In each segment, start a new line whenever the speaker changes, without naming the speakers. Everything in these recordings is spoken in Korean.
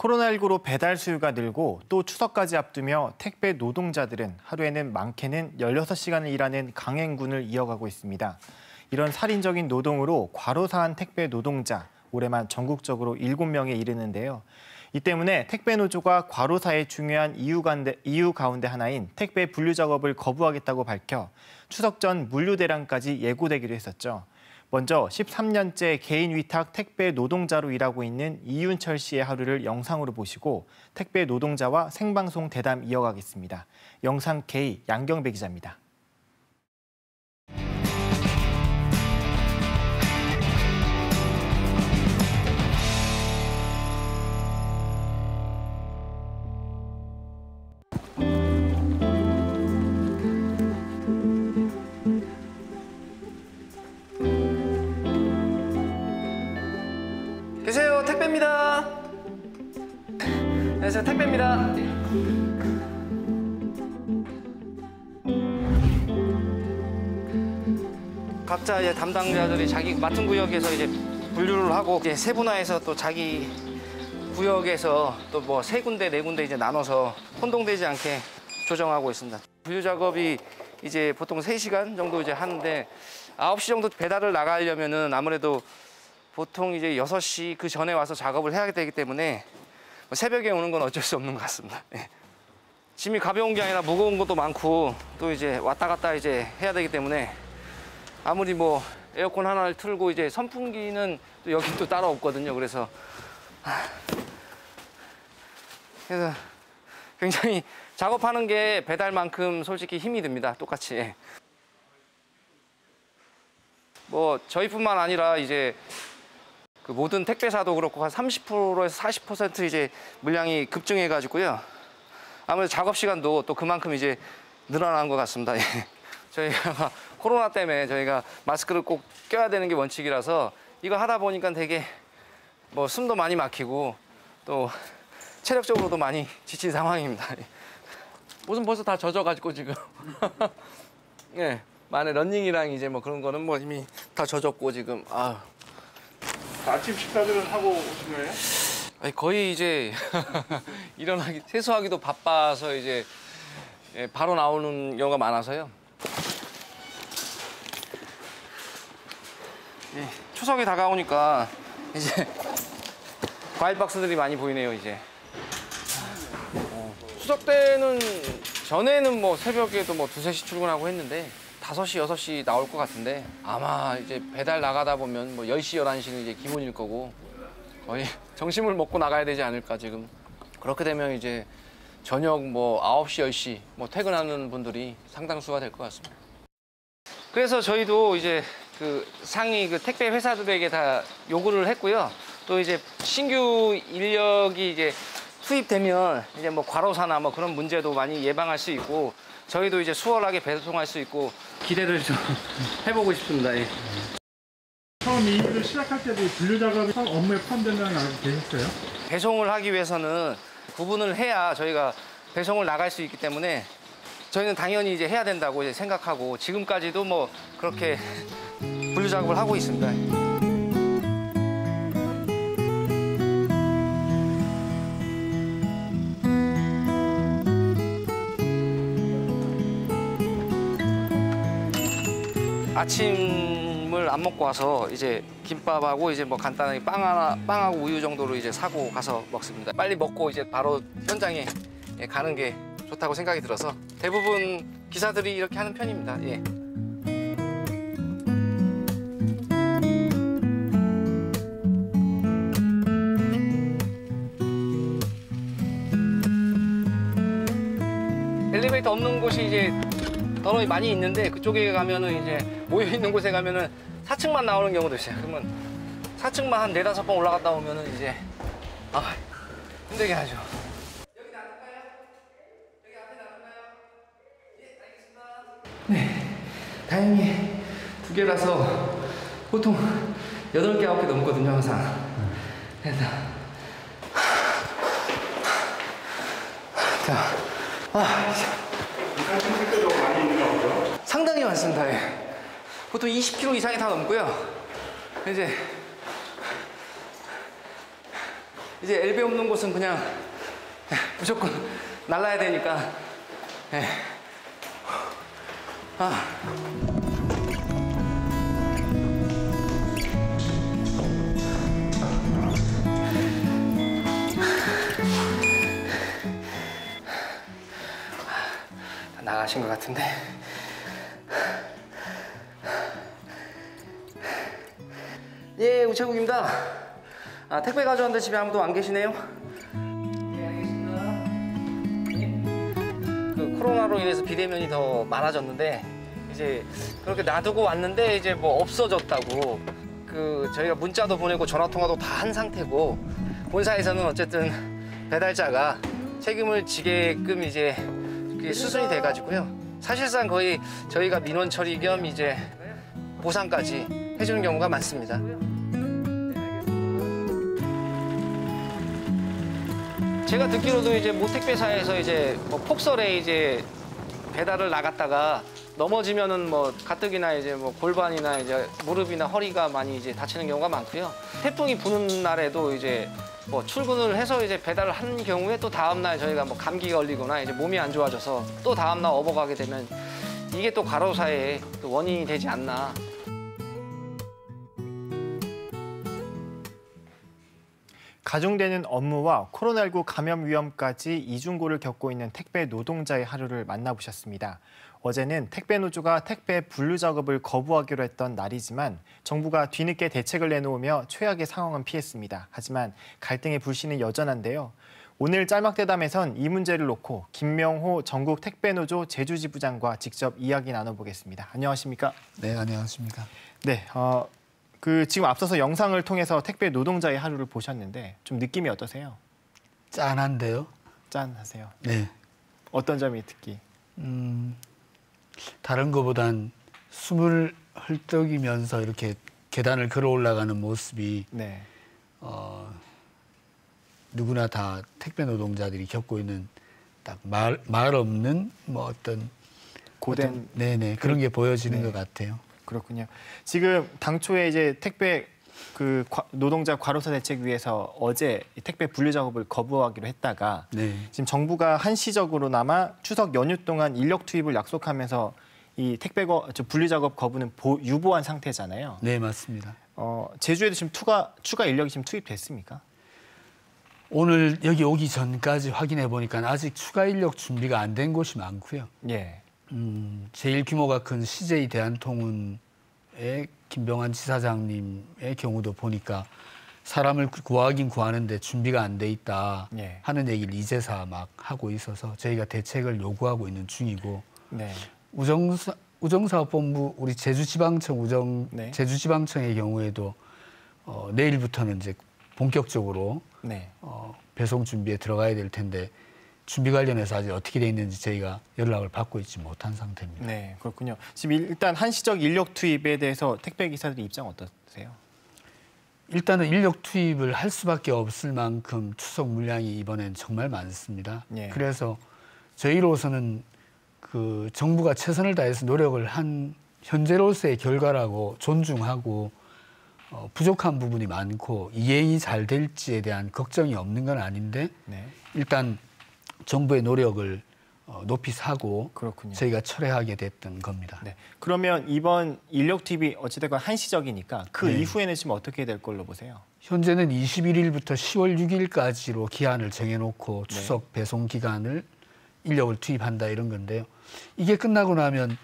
코로나19로 배달 수요가 늘고 또 추석까지 앞두며 택배 노동자들은 하루에는 많게는 16시간을 일하는 강행군을 이어가고 있습니다. 이런 살인적인 노동으로 과로사한 택배 노동자, 올해만 전국적으로 7명에 이르는데요. 이 때문에 택배 노조가 과로사의 중요한 이유 가운데 하나인 택배 분류 작업을 거부하겠다고 밝혀 추석 전 물류 대란까지 예고되기로 했었죠. 먼저 13년째 개인 위탁 택배 노동자로 일하고 있는 이윤철 씨의 하루를 영상으로 보시고 택배 노동자와 생방송 대담 이어가겠습니다. 영상 K 양경배 기자입니다.
계세요, 택배입니다. 안녕하세요, 택배입니다. 각자 이제 담당자들이 자기 맡은 구역에서 이제 분류를 하고 이제 세분화해서 또 자기 구역에서 또 뭐 3군데, 4군데 이제 나눠서 혼동되지 않게 조정하고 있습니다. 분류 작업이 이제 보통 3시간 정도 이제 하는데 9시 정도 배달을 나가려면은 아무래도 보통 이제 6시 그 전에 와서 작업을 해야 되기 때문에 새벽에 오는 건 어쩔 수 없는 것 같습니다. 네. 짐이 가벼운 게 아니라 무거운 것도 많고 또 이제 왔다 갔다 이제 해야 되기 때문에 아무리 뭐 에어컨 하나를 틀고 이제 선풍기는 또 여기 또 따로 없거든요. 그래서 굉장히 작업하는 게 배달만큼 솔직히 힘이 듭니다. 똑같이. 뭐 저희뿐만 아니라 이제 그 모든 택배사도 그렇고 한 30%에서 40% 이제 물량이 급증해 가지고요. 아무래도 작업 시간도 또 그만큼 이제 늘어난 것 같습니다. 저희가 코로나 때문에 저희가 마스크를 꼭 껴야 되는 게 원칙이라서 이거 하다 보니까 되게 뭐 숨도 많이 막히고 또 체력적으로도 많이 지친 상황입니다. 옷은 벌써 다 젖어가지고 지금. 예, 만에 러닝이랑 이제 뭐 그런 거는 뭐 이미 다 젖었고 지금.
아침 식사들은 하고 오신 거예요?
아니, 거의 이제 일어나기 세수하기도 바빠서 이제 바로 나오는 경우가 많아서요. 추석이 다가오니까 이제 과일 박스들이 많이 보이네요. 이제 추석 때는 전에는 뭐 새벽에도 뭐 2-3시 출근하고 했는데 5시, 6시 나올 것 같은데 아마 이제 배달 나가다 보면 뭐 10시, 11시는 이제 기본일 거고 거의 점심을 먹고 나가야 되지 않을까 지금. 그렇게 되면 이제 저녁 뭐 9시, 10시 뭐 퇴근하는 분들이 상당수가 될 것 같습니다. 그래서 저희도 이제 그 상위 그 택배 회사들에게 다 요구를 했고요. 또 이제 신규 인력이 이제 투입되면 이제 뭐 과로사나 뭐 그런 문제도 많이 예방할 수 있고 저희도 이제 수월하게 배송할 수 있고 기대를 좀 해보고 싶습니다. 예.
처음 이 일을 시작할 때도 분류 작업이 업무에 포함된다는 알고 계셨어요?
배송을 하기 위해서는 구분을 해야 저희가 배송을 나갈 수 있기 때문에 저희는 당연히 이제 해야 된다고 이제 생각하고 지금까지도 뭐 그렇게 분류 작업을 하고 있습니다. 아침을 안 먹고 와서 이제 김밥하고 이제 뭐 간단하게 빵하고 우유 정도로 이제 사고 가서 먹습니다. 빨리 먹고 이제 바로 현장에 가는 게 좋다고 생각이 들어서 대부분 기사들이 이렇게 하는 편입니다. 예. 엘리베이터 없는 곳이 이제 더러 많이 있는데 그쪽에 가면은 이제 모여 있는 곳에 가면은 4층만 나오는 경우도 있어요. 그러면 4층만 한 4-5번 올라갔다 오면은 이제 힘들게 하죠. 여기 놔둘까요? 여기 앞에 놔둘까요? 예, 알겠습니다. 네, 다행히 2개라서 보통 8개, 9개 넘거든요, 항상. 그래서
택배도 많이 있는 거 같고요.
상당히 많습니다. 예. 보통 20kg 이상이 다 넘고요. 이제 이제 엘베 없는 곳은 그냥 무조건 날라야 되니까. 예. 아. 나가신 것 같은데. 예, 우체국입니다. 아, 택배 가져왔는데 집에 아무도 안 계시네요? 예, 알겠습니다. 예. 그 코로나로 인해서 비대면이 더 많아졌는데 이제 그렇게 놔두고 왔는데 이제 뭐 없어졌다고 그 저희가 문자도 보내고 전화 통화도 다 한 상태고 본사에서는 어쨌든 배달자가 책임을 지게끔 이제 그게 수순이 돼가지고요. 사실상 거의 저희가 민원 처리 겸 이제 보상까지 해주는 경우가 많습니다. 제가 듣기로도 이제 모 택배사에서 이제 뭐 폭설에 이제 배달을 나갔다가 넘어지면은 뭐 가뜩이나 이제 뭐 골반이나 이제 무릎이나 허리가 많이 이제 다치는 경우가 많고요. 태풍이 부는 날에도 이제 뭐 출근을 해서 이제 배달을 한 경우에 또 다음 날 저희가 뭐 감기 걸리거나 이제 몸이 안 좋아져서 또 다음 날 업어가게 되면 이게 또 과로사의 또 원인이 되지 않나.
가중되는 업무와 코로나19 감염 위험까지 이중고를 겪고 있는 택배 노동자의 하루를 만나보셨습니다. 어제는 택배 노조가 택배 분류 작업을 거부하기로 했던 날이지만 정부가 뒤늦게 대책을 내놓으며 최악의 상황은 피했습니다. 하지만 갈등의 불씨는 여전한데요. 오늘 짤막대담에선 이 문제를 놓고 김명호 전국 택배노조 제주지부장과 직접 이야기 나눠보겠습니다. 안녕하십니까?
네, 안녕하십니까?
네, 지금 앞서서 영상을 통해서 택배 노동자의 하루를 보셨는데 좀 느낌이 어떠세요?
짠한데요?
짠하세요?
네.
어떤 점이 특히?
다른 것보단 숨을 헐떡이면서 이렇게 계단을 걸어 올라가는 모습이
네.
누구나 다 택배 노동자들이 겪고 있는 딱 말 없는 뭐 어떤
고된
네네 그런 게 보여지는
네.
것 같아요.
그렇군요. 지금 당초에 이제 택배 노동자 과로사 대책위에서 어제 택배 분류 작업을 거부하기로 했다가
네.
지금 정부가 한시적으로나마 추석 연휴 동안 인력 투입을 약속하면서 이 택배 분류 작업 거부는 유보한 상태잖아요.
네, 맞습니다.
제주에도 지금 추가 인력이 지금 투입됐습니까?
오늘 여기 오기 전까지 확인해 보니까 아직 추가 인력 준비가 안 된 곳이 많고요.
예.
제일 규모가 큰 CJ 대한통운의 김병환 지사장님의 경우도 보니까 사람을 구하긴 구하는데 준비가 안 돼 있다
예.
하는 얘기를 이제서 막 하고 있어서 저희가 대책을 요구하고 있는 중이고
네.
우정사업본부 우리 제주지방청
네.
제주지방청의 경우에도 내일부터는 이제 본격적으로
네.
배송 준비에 들어가야 될 텐데 준비 관련해서 아직 어떻게 돼 있는지 저희가 연락을 받고 있지 못한 상태입니다.
네, 그렇군요. 지금 일단 한시적 인력 투입에 대해서 택배 기사들의 입장 어떠세요?
일단은 인력 투입을 할 수밖에 없을 만큼 추석 물량이 이번엔 정말 많습니다.
예.
그래서 저희로서는 그 정부가 최선을 다해서 노력을 한 현재로서의 결과라고 존중하고 부족한 부분이 많고 이행이 잘 될지에 대한 걱정이 없는 건 아닌데
네.
일단 정부의 노력을 높이 사고
그렇군요.
저희가 철회하게 됐던 겁니다.
네. 그러면 이번 인력 투입이 어찌됐건 한시적이니까 그
네.
이후에는 지금 어떻게 될 걸로 보세요?
현재는 21일부터 10월 6일까지로 기한을 정해놓고
네.
추석 배송 기간을 인력을 투입한다 이런 건데요. 이게 끝나고 나면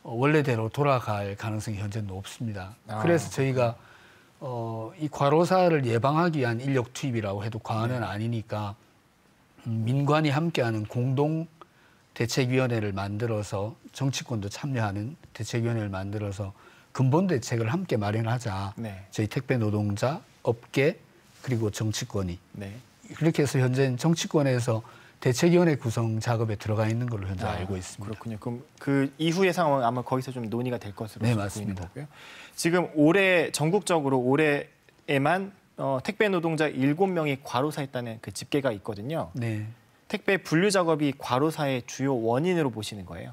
원래대로 돌아갈 가능성이 현재 높습니다. 그래서 저희가 이 과로사를 예방하기 위한 인력 투입이라고 해도 과언은 아니니까 민관이 함께하는 공동 대책위원회를 만들어서 정치권도 참여하는 대책위원회를 만들어서 근본 대책을 함께 마련하자.
네.
저희 택배 노동자, 업계 그리고 정치권이
네.
그렇게 해서 현재는 정치권에서 대책위원회 구성 작업에 들어가 있는 걸로 현재 알고 있습니다.
그렇군요. 그럼 그 이후의 상황은 아마 거기서 좀 논의가 될 것으로
네,
보이는
맞습니다.
거고요. 지금 올해 전국적으로 올해에만 택배 노동자 7명이 과로사했다는 그 집계가 있거든요.
네.
택배 분류 작업이 과로사의 주요 원인으로 보시는 거예요?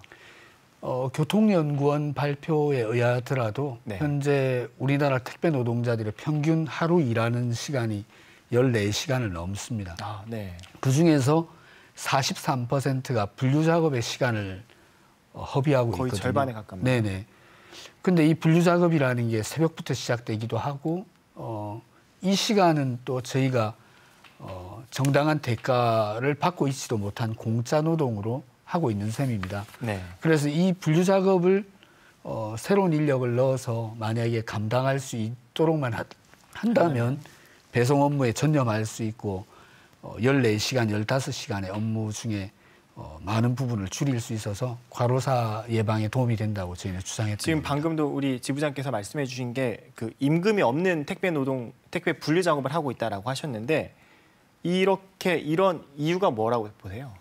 교통연구원 발표에 의하더라도
네.
현재 우리나라 택배 노동자들의 평균 하루 일하는 시간이 14시간을 넘습니다.
아, 네.
그중에서 43%가 분류 작업의 시간을 허비하고
거의
있거든요.
절반에 가깝네요.
네네. 근데 이 분류 작업이라는 게 새벽부터 시작되기도 하고 이 시간은 또 저희가 정당한 대가를 받고 있지도 못한 공짜 노동으로 하고 있는 셈입니다.
네.
그래서 이 분류 작업을 새로운 인력을 넣어서 만약에 감당할 수 있도록만 한다면 배송 업무에 전념할 수 있고 14시간, 15시간의 업무 중에 많은 부분을 줄일 수 있어서 과로사 예방에 도움이 된다고 저희는 주장했습니다.
지금 방금도 우리 지부장께서 말씀해 주신 게 그 임금이 없는 택배 분류 작업을 하고 있다라고 하셨는데 이런 이유가 뭐라고 보세요?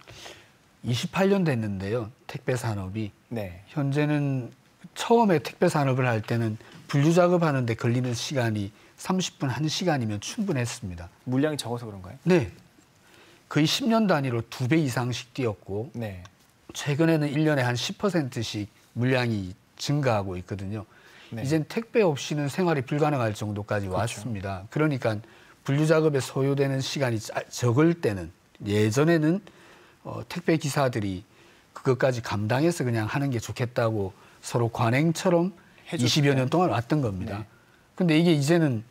28년 됐는데요. 택배 산업이.
네.
현재는 처음에 택배 산업을 할 때는 분류 작업하는 데 걸리는 시간이 30분, 1시간이면 충분했습니다.
물량이 적어서 그런가요?
네. 거의 10년 단위로 2배 이상씩 뛰었고
네.
최근에는 1년에 한 10%씩 물량이 증가하고 있거든요.
네.
이젠 택배 없이는 생활이 불가능할 정도까지 왔습니다. 그러니까 분류 작업에 소요되는 시간이 적을 때는 예전에는 택배 기사들이 그것까지 감당해서 그냥 하는 게 좋겠다고 서로 관행처럼 20여 년 동안 왔던 겁니다.
네.
근데 이게 이제는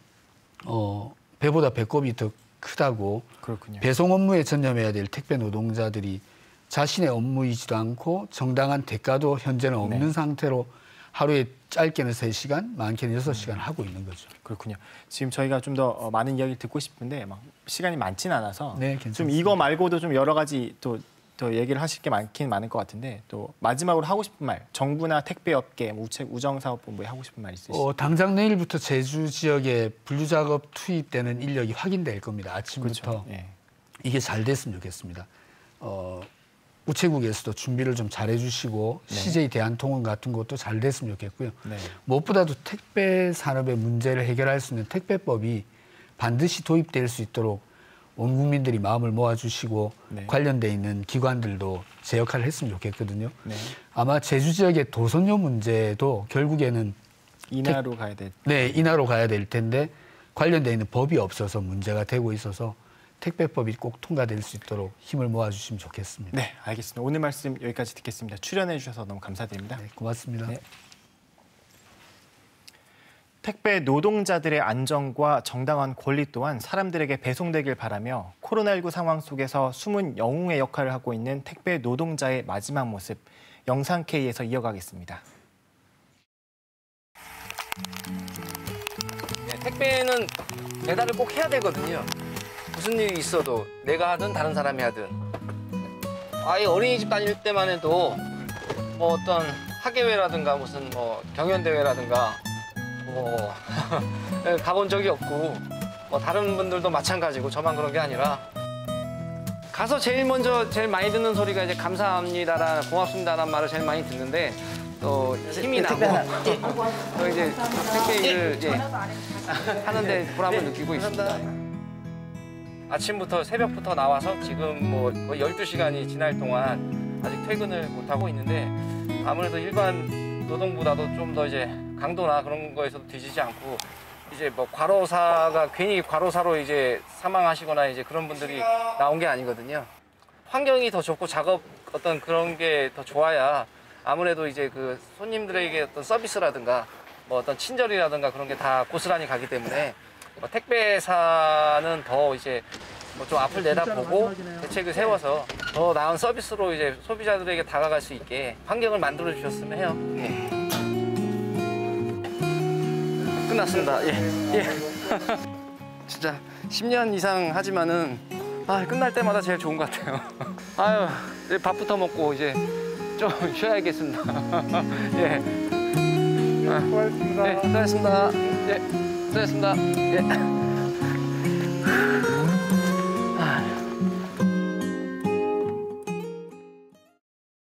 배보다 배꼽이 더 크다고
그렇군요.
배송 업무에 전념해야 될 택배 노동자들이 자신의 업무이지도 않고 정당한 대가도 현재는 없는
네.
상태로 하루에 짧게는 3시간, 많게는 6시간 하고 있는 거죠.
그렇군요. 지금 저희가 좀 더 많은 이야기를 듣고 싶은데 막 시간이 많지는 않아서
네,
좀
괜찮습니다.
이거 말고도 좀 여러 가지 또 얘기를 하실 게 많긴 많을 것 같은데 또 마지막으로 하고 싶은 말, 정부나 택배업계, 우정사업본부에 하고 싶은 말 있으시죠?
당장 내일부터 제주 지역에 분류 작업 투입되는 인력이 확인될 겁니다. 아침부터.
그렇죠. 예.
이게 잘 됐으면 좋겠습니다. 우체국에서도 준비를 좀 잘해 주시고
네.
CJ 대한통운 같은 것도 잘 됐으면 좋겠고요.
네.
무엇보다도 택배 산업의 문제를 해결할 수 있는 택배법이 반드시 도입될 수 있도록 온 국민들이 마음을 모아주시고
네.
관련돼 있는 기관들도 제 역할을 했으면 좋겠거든요.
네.
아마 제주 지역의 도선료 문제도 결국에는
인하로 가야 될.
네, 인하로 가야 될 텐데 관련돼 있는 법이 없어서 문제가 되고 있어서 택배법이 꼭 통과될 수 있도록 힘을 모아주시면 좋겠습니다.
네, 알겠습니다. 오늘 말씀 여기까지 듣겠습니다. 출연해 주셔서 너무 감사드립니다.
네, 고맙습니다.
네. 택배 노동자들의 안전과 정당한 권리 또한 사람들에게 배송되길 바라며 코로나19 상황 속에서 숨은 영웅의 역할을 하고 있는 택배 노동자의 마지막 모습, 영상 K에서 이어가겠습니다.
네, 택배는 배달을 꼭 해야 되거든요. 무슨 일이 있어도 내가 하든 다른 사람이 하든. 아이 어린이집 다닐 때만 해도 뭐 어떤 학예회라든가 무슨 뭐 경연대회라든가 뭐 가본 적이 없고 뭐 다른 분들도 마찬가지고 저만 그런 게 아니라 가서 제일 많이 듣는 소리가 이제 감사합니다라 고맙습니다라는 말을 제일 많이 듣는데 또 힘이 나고 또 이제 택배 일을 이제 하는데 보람을 느끼고 있습니다. 아침부터 새벽부터 나와서 지금 뭐 거의 12시간이 지날 동안 아직 퇴근을 못하고 있는데 아무래도 일반 노동보다도 좀 더 이제 강도나 그런 거에서도 뒤지지 않고 이제 뭐 과로사가 괜히 과로사로 이제 사망하시거나 이제 그런 분들이 나온 게 아니거든요. 환경이 더 좋고 작업 어떤 그런 게 더 좋아야 아무래도 이제 그 손님들에게 어떤 서비스라든가 뭐 어떤 친절이라든가 그런 게 다 고스란히 가기 때문에 뭐 택배사는 더 이제 뭐 좀 앞을 내다보고 대책을 세워서 더 나은 서비스로 이제 소비자들에게 다가갈 수 있게 환경을 만들어 주셨으면 해요. 예. 끝났습니다. 예. 진짜 10년 이상 하지만은 끝날 때마다 제일 좋은 것 같아요. 아유, 이제 밥부터 먹고 이제 좀 쉬어야겠습니다. 예.
수고하셨습니다.
네, 수고하셨습니다. 예, 수고하셨습니다. 예.